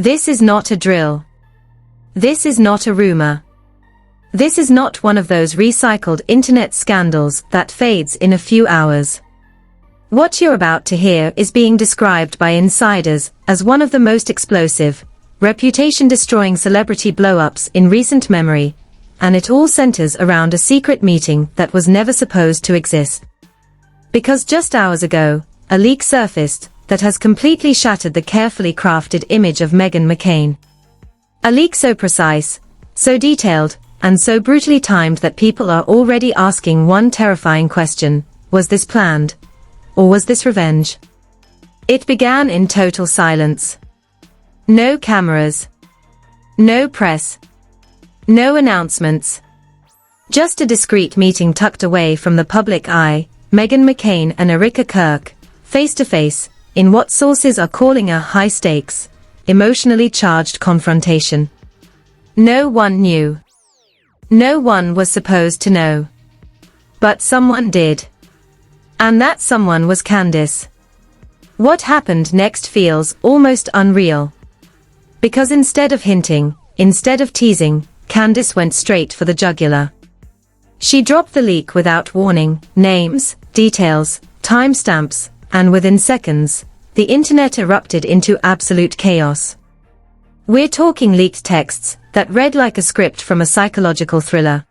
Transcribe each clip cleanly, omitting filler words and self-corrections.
This is not a drill. This is not a rumor. This is not one of those recycled internet scandals that fades in a few hours. What you're about to hear is being described by insiders as one of the most explosive, reputation-destroying celebrity blow-ups in recent memory, and it all centers around a secret meeting that was never supposed to exist. Because just hours ago, a leak surfaced that has completely shattered the carefully crafted image of Meghan McCain. A leak so precise, so detailed, and so brutally timed that people are already asking one terrifying question: was this planned? Or was this revenge? It began in total silence. No cameras. No press. No announcements. Just a discreet meeting tucked away from the public eye, Meghan McCain and Erika Kirk, face to face, in what sources are calling a high-stakes, emotionally charged confrontation. No one knew. No one was supposed to know. But someone did. And that someone was Candace. What happened next feels almost unreal. Because instead of hinting, instead of teasing, Candace went straight for the jugular. She dropped the leak without warning, names, details, timestamps, and within seconds, the internet erupted into absolute chaos. We're talking leaked texts that read like a script from a psychological thriller.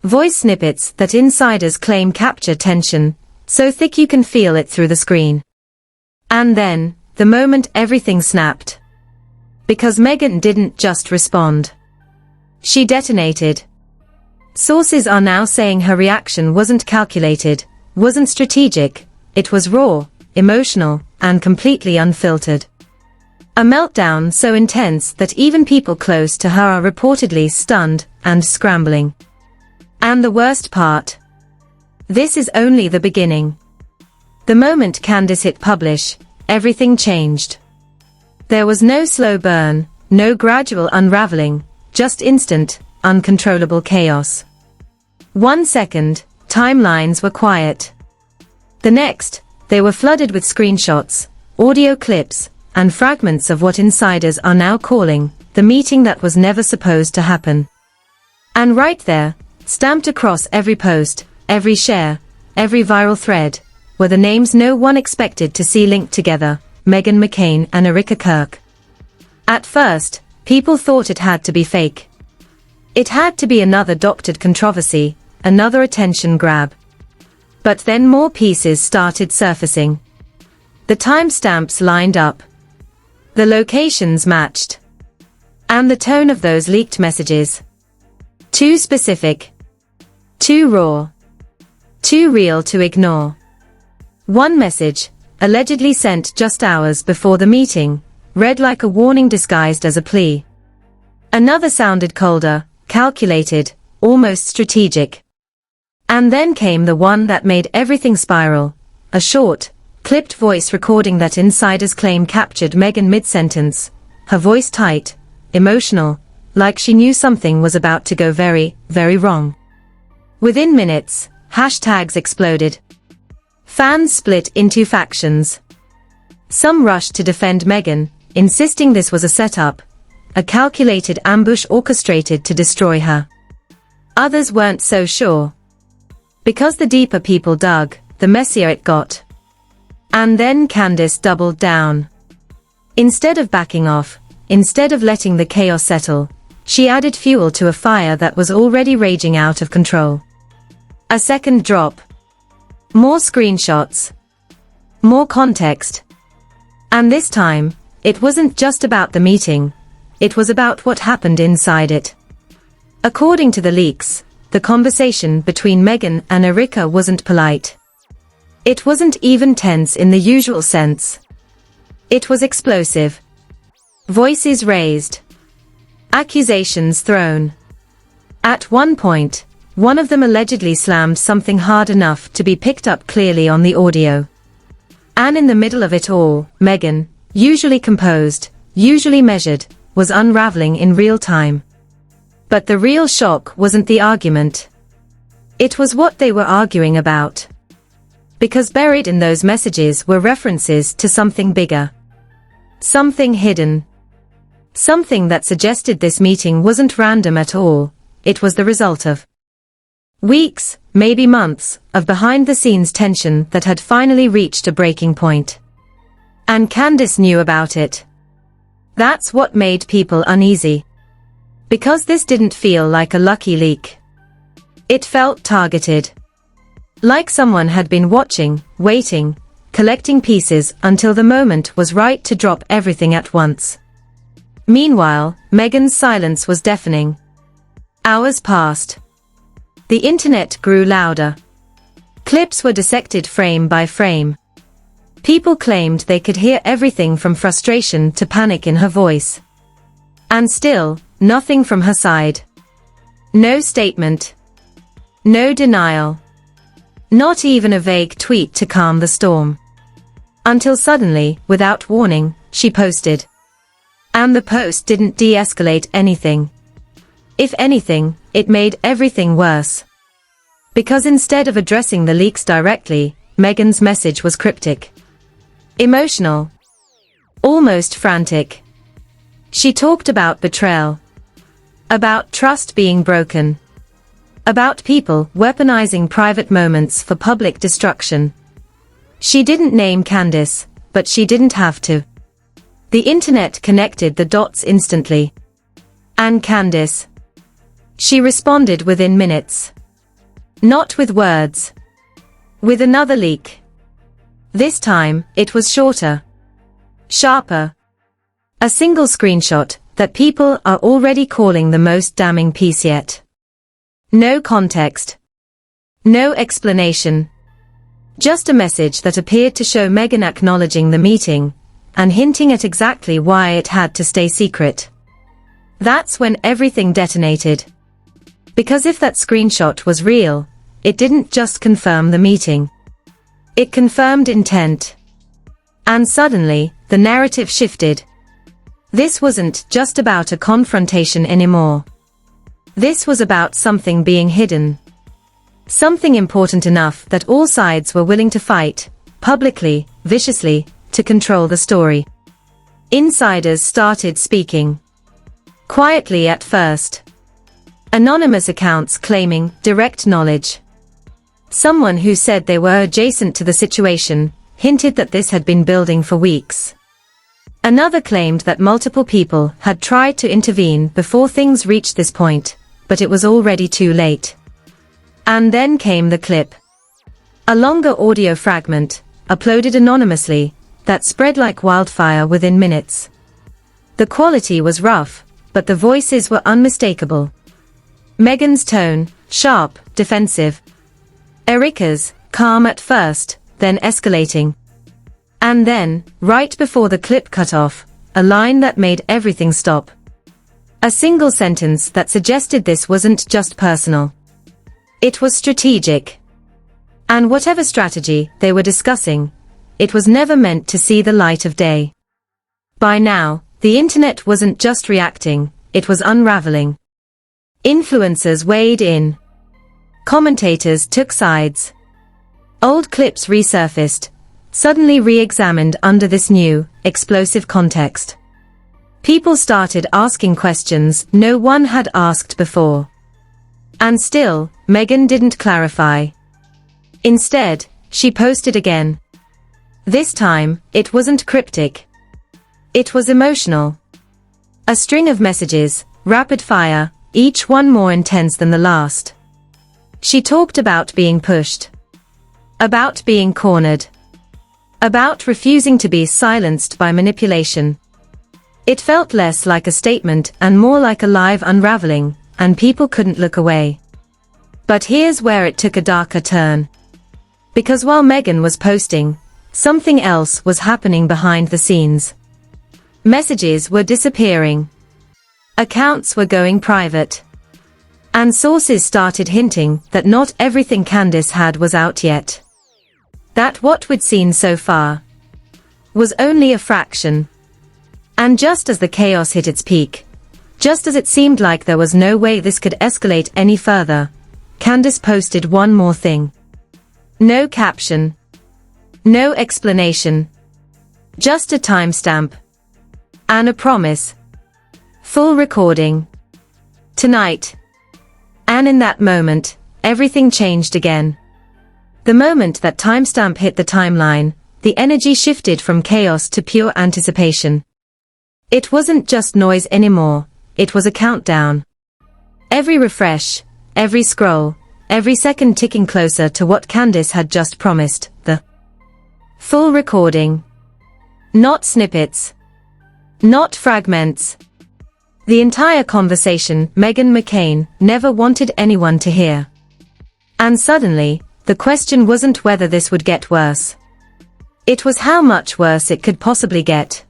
Voice snippets that insiders claim capture tension, so thick you can feel it through the screen. And then, the moment everything snapped. Because Meghan didn't just respond. She detonated. Sources are now saying her reaction wasn't calculated, wasn't strategic, it was raw, emotional, and completely unfiltered. A meltdown so intense that even people close to her are reportedly stunned and scrambling. And the worst part? This is only the beginning. The moment Candace hit publish, everything changed. There was no slow burn, no gradual unraveling, just instant, uncontrollable chaos. 1 second, timelines were quiet. The next, they were flooded with screenshots, audio clips, and fragments of what insiders are now calling the meeting that was never supposed to happen. And right there, stamped across every post, every share, every viral thread, were the names no one expected to see linked together: Meghan McCain and Erika Kirk. At first, people thought it had to be fake. It had to be another doctored controversy, another attention grab. But then more pieces started surfacing. The timestamps lined up. The locations matched. And the tone of those leaked messages. Too specific. Too raw. Too real to ignore. One message, allegedly sent just hours before the meeting, read like a warning disguised as a plea. Another sounded colder, calculated, almost strategic. And then came the one that made everything spiral, a short, clipped voice recording that insiders claim captured Meghan mid-sentence, her voice tight, emotional, like she knew something was about to go very, very wrong. Within minutes, hashtags exploded. Fans split into factions. Some rushed to defend Meghan, insisting this was a setup, a calculated ambush orchestrated to destroy her. Others weren't so sure. Because the deeper people dug, the messier it got. And then Candace doubled down. Instead of backing off, instead of letting the chaos settle, she added fuel to a fire that was already raging out of control. A second drop. More screenshots. More context. And this time, it wasn't just about the meeting, it was about what happened inside it. According to the leaks, the conversation between Meghan and Erika wasn't polite. It wasn't even tense in the usual sense. It was explosive. Voices raised. Accusations thrown. At one point, one of them allegedly slammed something hard enough to be picked up clearly on the audio. And in the middle of it all, Meghan, usually composed, usually measured, was unraveling in real time. But the real shock wasn't the argument. It was what they were arguing about. Because buried in those messages were references to something bigger. Something hidden. Something that suggested this meeting wasn't random at all, it was the result of weeks, maybe months, of behind-the-scenes tension that had finally reached a breaking point. And Candace knew about it. That's what made people uneasy. Because this didn't feel like a lucky leak. It felt targeted. Like someone had been watching, waiting, collecting pieces until the moment was right to drop everything at once. Meanwhile, Meghan's silence was deafening. Hours passed. The internet grew louder. Clips were dissected frame by frame. People claimed they could hear everything from frustration to panic in her voice. And still, nothing from her side. No statement. No denial. Not even a vague tweet to calm the storm. Until suddenly, without warning, she posted. And the post didn't de-escalate anything. If anything, it made everything worse. Because instead of addressing the leaks directly, Meghan's message was cryptic. Emotional. Almost frantic. She talked about betrayal. About trust being broken. About people weaponizing private moments for public destruction. She didn't name Candace, but she didn't have to. The internet connected the dots instantly. And Candace. She responded within minutes. Not with words. With another leak. This time, it was shorter. Sharper. A single screenshot that people are already calling the most damning piece yet. No context. No explanation. Just a message that appeared to show Meghan acknowledging the meeting, and hinting at exactly why it had to stay secret. That's when everything detonated. Because if that screenshot was real, it didn't just confirm the meeting. It confirmed intent. And suddenly, the narrative shifted. This wasn't just about a confrontation anymore. This was about something being hidden. Something important enough that all sides were willing to fight, publicly, viciously, to control the story. Insiders started speaking. Quietly at first. Anonymous accounts claiming direct knowledge. Someone who said they were adjacent to the situation, hinted that this had been building for weeks. Another claimed that multiple people had tried to intervene before things reached this point, but it was already too late. And then came the clip. A longer audio fragment, uploaded anonymously, that spread like wildfire within minutes. The quality was rough, but the voices were unmistakable. Meghan's tone, sharp, defensive. Erika's, calm at first, then escalating. And then, right before the clip cut off, a line that made everything stop. A single sentence that suggested this wasn't just personal. It was strategic. And whatever strategy they were discussing, it was never meant to see the light of day. By now, the internet wasn't just reacting, it was unraveling. Influencers weighed in. Commentators took sides. Old clips resurfaced, suddenly re-examined under this new, explosive context. People started asking questions no one had asked before. And still, Meghan didn't clarify. Instead, she posted again. This time, it wasn't cryptic. It was emotional. A string of messages, rapid fire, each one more intense than the last. She talked about being pushed. About being cornered. About refusing to be silenced by manipulation. It felt less like a statement and more like a live unraveling, and people couldn't look away. But here's where it took a darker turn. Because while Meghan was posting, something else was happening behind the scenes. Messages were disappearing. Accounts were going private. And sources started hinting that not everything Candace had was out yet. That what we'd seen so far was only a fraction. And just as the chaos hit its peak, just as it seemed like there was no way this could escalate any further, Candace posted one more thing. No caption. No explanation. Just a timestamp. And a promise. Full recording. Tonight. And in that moment, everything changed again. The moment that timestamp hit the timeline, the energy shifted from chaos to pure anticipation. It wasn't just noise anymore, it was a countdown. Every refresh, every scroll, every second ticking closer to what Candace had just promised, the full recording. Not snippets. Not fragments. The entire conversation Meghan McCain never wanted anyone to hear. And suddenly, the question wasn't whether this would get worse. It was how much worse it could possibly get.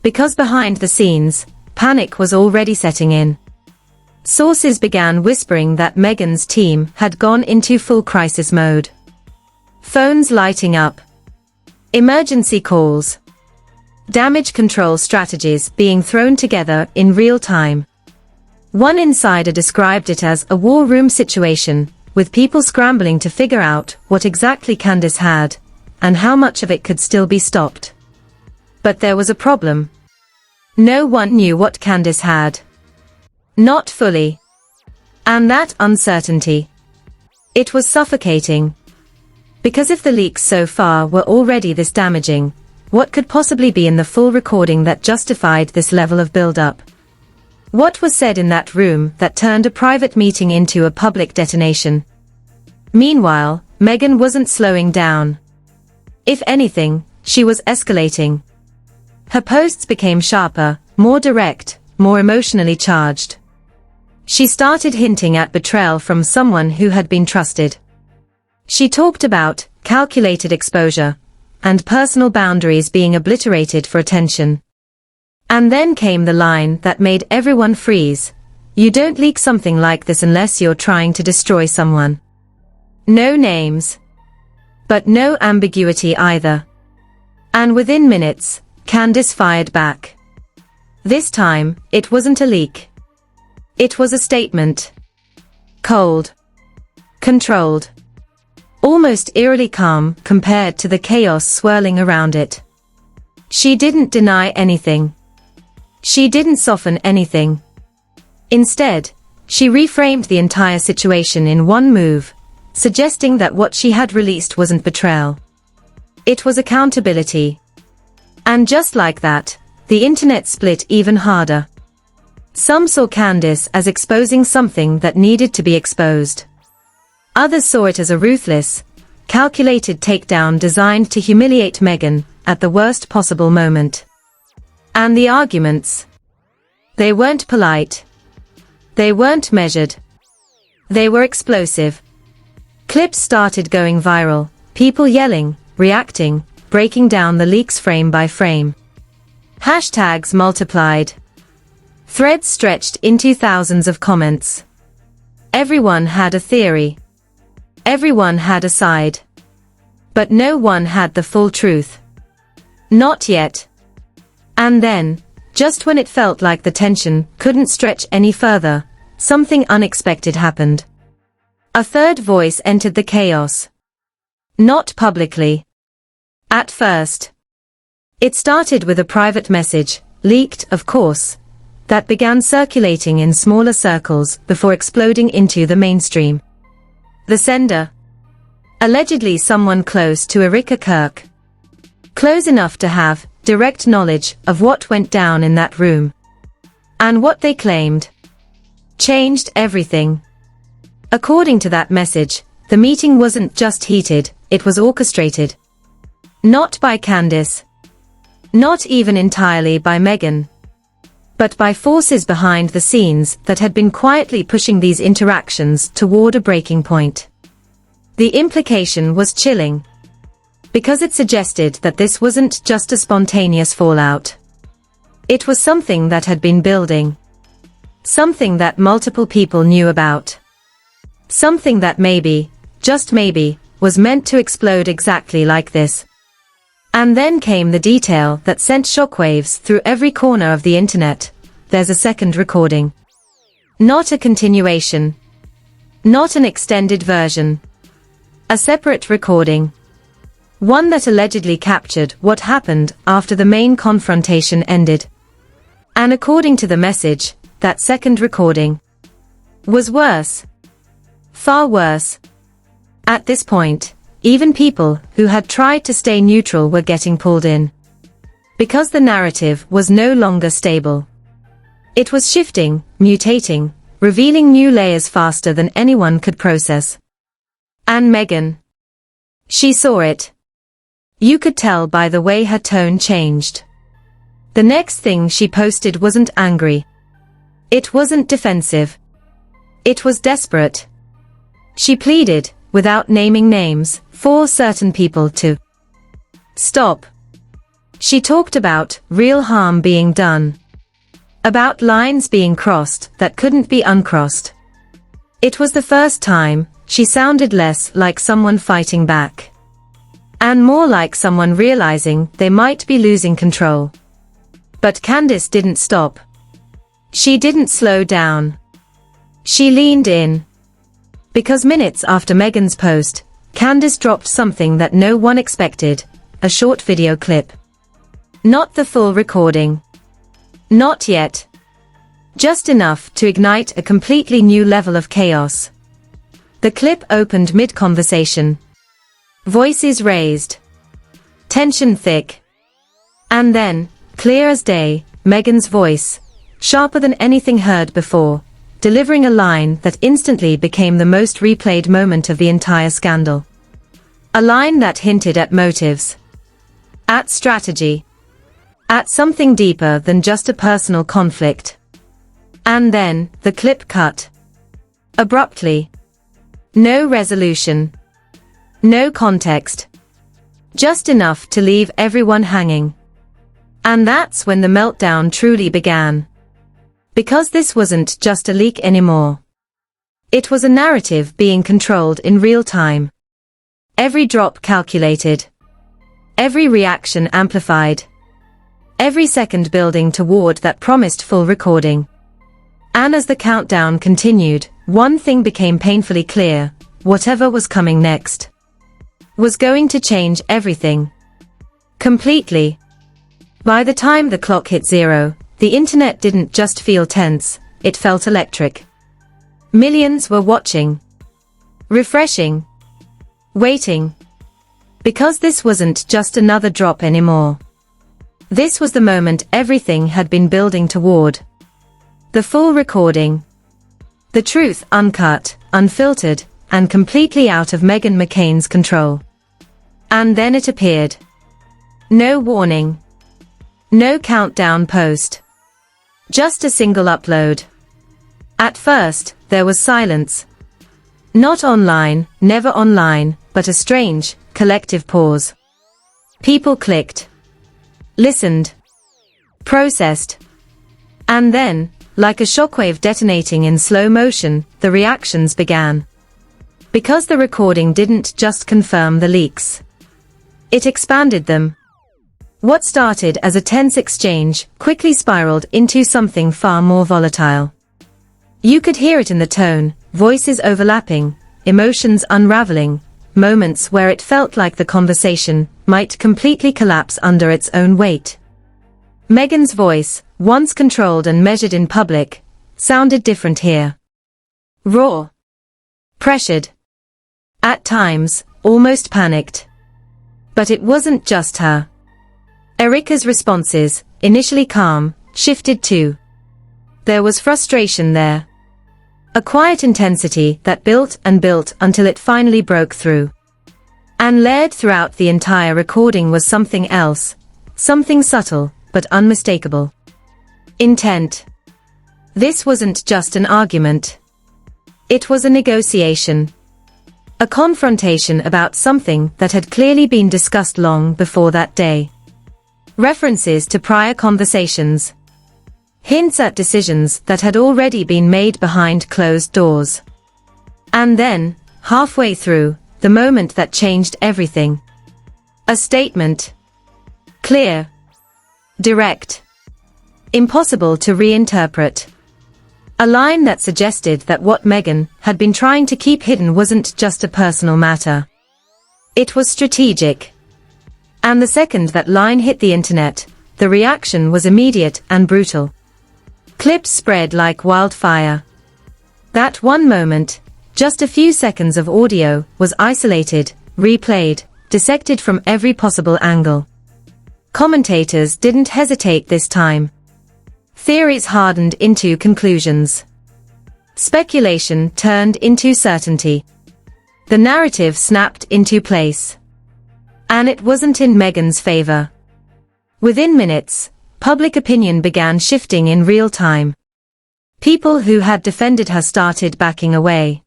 Because behind the scenes, panic was already setting in. Sources began whispering that Meghan's team had gone into full crisis mode. Phones lighting up. Emergency calls. Damage control strategies being thrown together in real time. One insider described it as a war room situation, with people scrambling to figure out what exactly Candace had, and how much of it could still be stopped. But there was a problem. No one knew what Candace had. Not fully. And that uncertainty. It was suffocating. Because if the leaks so far were already this damaging, what could possibly be in the full recording that justified this level of build-up? What was said in that room that turned a private meeting into a public detonation? Meanwhile, Meghan wasn't slowing down. If anything, she was escalating. Her posts became sharper, more direct, more emotionally charged. She started hinting at betrayal from someone who had been trusted. She talked about calculated exposure, and personal boundaries being obliterated for attention. And then came the line that made everyone freeze. You don't leak something like this unless you're trying to destroy someone. No names. But no ambiguity either. And within minutes, Candace fired back. This time, it wasn't a leak. It was a statement. Cold. Controlled. Almost eerily calm compared to the chaos swirling around it. She didn't deny anything. She didn't soften anything. Instead, she reframed the entire situation in one move, suggesting that what she had released wasn't betrayal. It was accountability. And just like that, the internet split even harder. Some saw Candace as exposing something that needed to be exposed. Others saw it as a ruthless, calculated takedown designed to humiliate Meghan at the worst possible moment. And the arguments? They weren't polite. They weren't measured. They were explosive. Clips started going viral, people yelling, reacting, breaking down the leaks frame by frame. Hashtags multiplied. Threads stretched into thousands of comments. Everyone had a theory. Everyone had a side. But no one had the full truth. Not yet. And then, just when it felt like the tension couldn't stretch any further, something unexpected happened. A third voice entered the chaos. Not publicly. At first. It started with a private message, leaked, of course, that began circulating in smaller circles before exploding into the mainstream. The sender? Allegedly someone close to Erika Kirk. Close enough to have direct knowledge of what went down in that room. And what they claimed changed everything. According to that message, the meeting wasn't just heated, it was orchestrated. Not by Candace. Not even entirely by Meghan. But by forces behind the scenes that had been quietly pushing these interactions toward a breaking point. The implication was chilling. Because it suggested that this wasn't just a spontaneous fallout. It was something that had been building. Something that multiple people knew about. Something that maybe, just maybe, was meant to explode exactly like this. And then came the detail that sent shockwaves through every corner of the internet. There's a second recording. Not a continuation. Not an extended version. A separate recording. One that allegedly captured what happened after the main confrontation ended. And according to the message, that second recording was worse. Far worse. At this point, even people who had tried to stay neutral were getting pulled in. Because the narrative was no longer stable. It was shifting, mutating, revealing new layers faster than anyone could process. And Meghan. She saw it. You could tell by the way her tone changed. The next thing she posted wasn't angry. It wasn't defensive. It was desperate. She pleaded, without naming names, for certain people to stop. She talked about real harm being done. About lines being crossed that couldn't be uncrossed. It was the first time she sounded less like someone fighting back. And more like someone realizing they might be losing control. But Candace didn't stop. She didn't slow down. She leaned in. Because minutes after Meghan's post, Candace dropped something that no one expected, a short video clip. Not the full recording. Not yet. Just enough to ignite a completely new level of chaos. The clip opened mid-conversation. Voices raised. Tension thick. And then, clear as day, Meghan's voice, sharper than anything heard before, delivering a line that instantly became the most replayed moment of the entire scandal. A line that hinted at motives. At strategy. At something deeper than just a personal conflict. And then, the clip cut. Abruptly. No resolution. No context. Just enough to leave everyone hanging. And that's when the meltdown truly began. Because this wasn't just a leak anymore. It was a narrative being controlled in real time. Every drop calculated. Every reaction amplified. Every second building toward that promised full recording. And as the countdown continued, one thing became painfully clear: whatever was coming next was going to change everything. Completely. By the time the clock hit 0, the internet didn't just feel tense, it felt electric. Millions were watching. Refreshing. Waiting. Because this wasn't just another drop anymore. This was the moment everything had been building toward. The full recording. The truth uncut, unfiltered, and completely out of Meghan McCain's control. And then it appeared. No warning. No countdown post. Just a single upload. At first, there was silence. Not online, never online, but a strange, collective pause. People clicked. Listened. Processed. And then, like a shockwave detonating in slow motion, the reactions began. Because the recording didn't just confirm the leaks. It expanded them. What started as a tense exchange quickly spiraled into something far more volatile. You could hear it in the tone, voices overlapping, emotions unraveling, moments where it felt like the conversation might completely collapse under its own weight. Meghan's voice, once controlled and measured in public, sounded different here. Raw. Pressured. At times, almost panicked. But it wasn't just her. Erika's responses, initially calm, shifted too. There was frustration there. A quiet intensity that built and built until it finally broke through. And layered throughout the entire recording was something else, something subtle, but unmistakable. Intent. This wasn't just an argument. It was a negotiation. A confrontation about something that had clearly been discussed long before that day. References to prior conversations. Hints at decisions that had already been made behind closed doors. And then, halfway through, the moment that changed everything. A statement. Clear. Direct. Impossible to reinterpret. A line that suggested that what Meghan had been trying to keep hidden wasn't just a personal matter. It was strategic. And the second that line hit the internet, the reaction was immediate and brutal. Clips spread like wildfire. That one moment, just a few seconds of audio, was isolated, replayed, dissected from every possible angle. Commentators didn't hesitate this time. Theories hardened into conclusions. Speculation turned into certainty. The narrative snapped into place. And it wasn't in Meghan's favor. Within minutes, public opinion began shifting in real time. People who had defended her started backing away.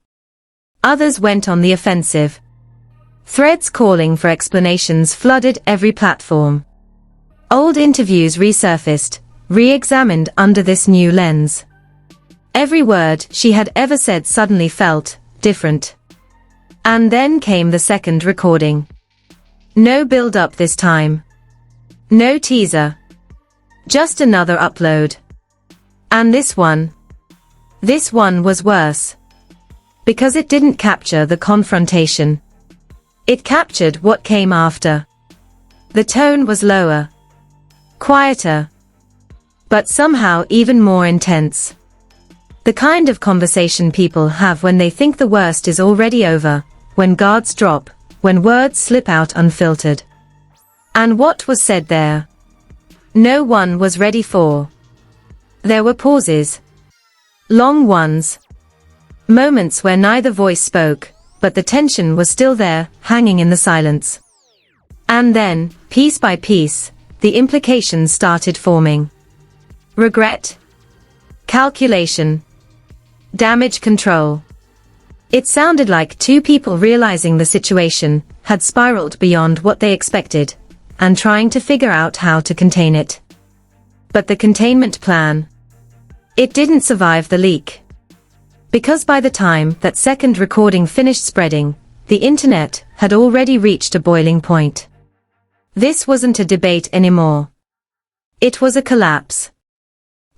Others went on the offensive. Threads calling for explanations flooded every platform. Old interviews resurfaced, re-examined under this new lens. Every word she had ever said suddenly felt different. And then came the second recording. No build-up this time. No teaser. Just another upload. And this one was worse. Because it didn't capture the confrontation. It captured what came after. The tone was lower. Quieter. But somehow even more intense. The kind of conversation people have when they think the worst is already over, when guards drop, when words slip out unfiltered. And what was said there? No one was ready for. There were pauses. Long ones. Moments where neither voice spoke, but the tension was still there, hanging in the silence. And then, piece by piece, the implications started forming. Regret. Calculation. Damage control. It sounded like two people realizing the situation had spiraled beyond what they expected, and trying to figure out how to contain it. But the containment plan, it didn't survive the leak. Because by the time that second recording finished spreading, the internet had already reached a boiling point. This wasn't a debate anymore. It was a collapse.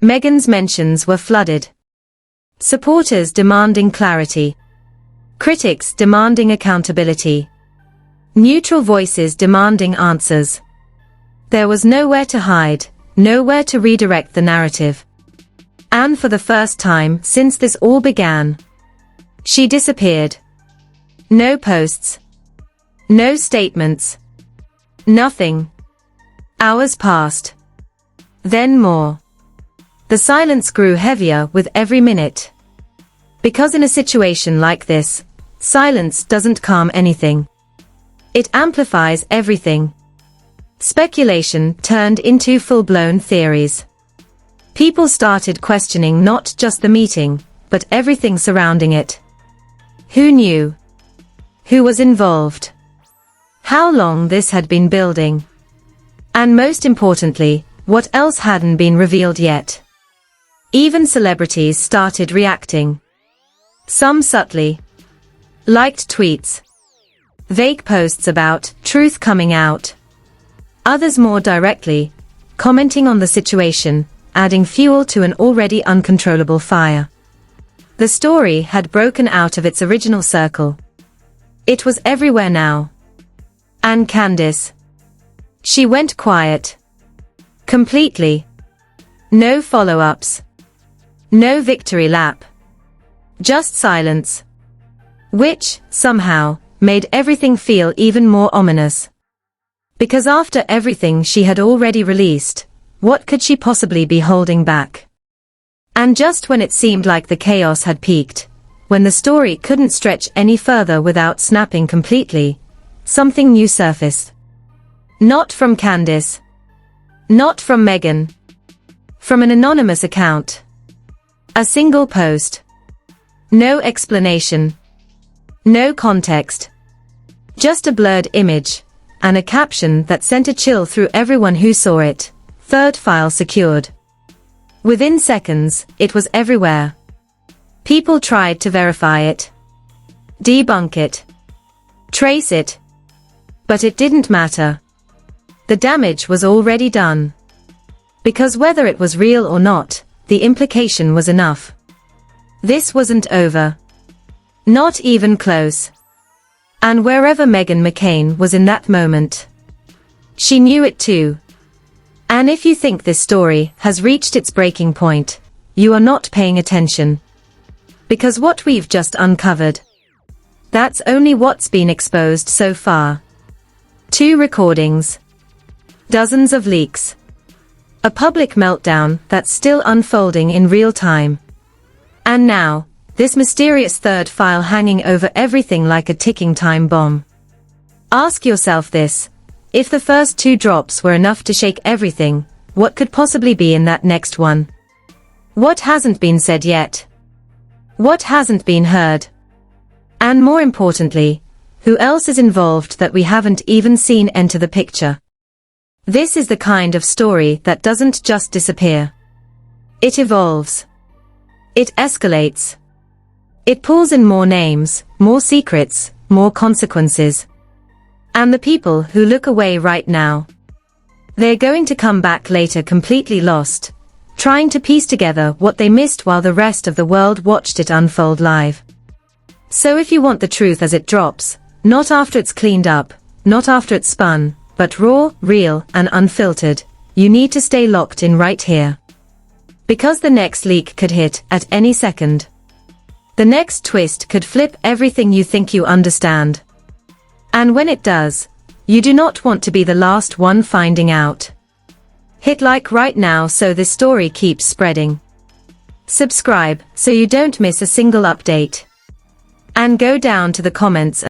Meghan's mentions were flooded. Supporters demanding clarity. Critics demanding accountability. Neutral voices demanding answers. There was nowhere to hide, nowhere to redirect the narrative. And for the first time since this all began, she disappeared. No posts. No statements. Nothing. Hours passed. Then more. The silence grew heavier with every minute. Because in a situation like this, silence doesn't calm anything. It amplifies everything. Speculation turned into full-blown theories. People started questioning not just the meeting, but everything surrounding it. Who knew? Who was involved? How long this had been building? And most importantly, what else hadn't been revealed yet? Even celebrities started reacting. Some subtly. Liked tweets. Vague posts about truth coming out. Others more directly, commenting on the situation, adding fuel to an already uncontrollable fire. The story had broken out of its original circle. It was everywhere now. And Candace. She went quiet. Completely. No follow-ups. No victory lap. Just silence. Which, somehow, made everything feel even more ominous. Because after everything she had already released, what could she possibly be holding back? And just when it seemed like the chaos had peaked, when the story couldn't stretch any further without snapping completely, something new surfaced. Not from Candace. Not from Meghan. From an anonymous account. A single post. No explanation. No context. Just a blurred image, and a caption that sent a chill through everyone who saw it. Third file secured. Within seconds, it was everywhere. People tried to verify it. Debunk it. Trace it. But it didn't matter. The damage was already done. Because whether it was real or not, the implication was enough. This wasn't over. Not even close. And wherever Meghan McCain was in that moment, she knew it too. And if you think this story has reached its breaking point, you are not paying attention. Because what we've just uncovered, that's only what's been exposed so far. 2 recordings. Dozens of leaks. A public meltdown that's still unfolding in real time. And now, this mysterious third file hanging over everything like a ticking time bomb. Ask yourself this: if the first 2 drops were enough to shake everything, what could possibly be in that next one? What hasn't been said yet? What hasn't been heard? And more importantly, who else is involved that we haven't even seen enter the picture? This is the kind of story that doesn't just disappear. It evolves. It escalates. It pulls in more names, more secrets, more consequences. And the people who look away right now, they're going to come back later completely lost, trying to piece together what they missed while the rest of the world watched it unfold live. So if you want the truth as it drops, not after it's cleaned up, not after it's spun, but raw, real, and unfiltered, you need to stay locked in right here. Because the next leak could hit at any second. The next twist could flip everything you think you understand. And when it does, you do not want to be the last one finding out. Hit like right now so this story keeps spreading. Subscribe so you don't miss a single update. And go down to the comments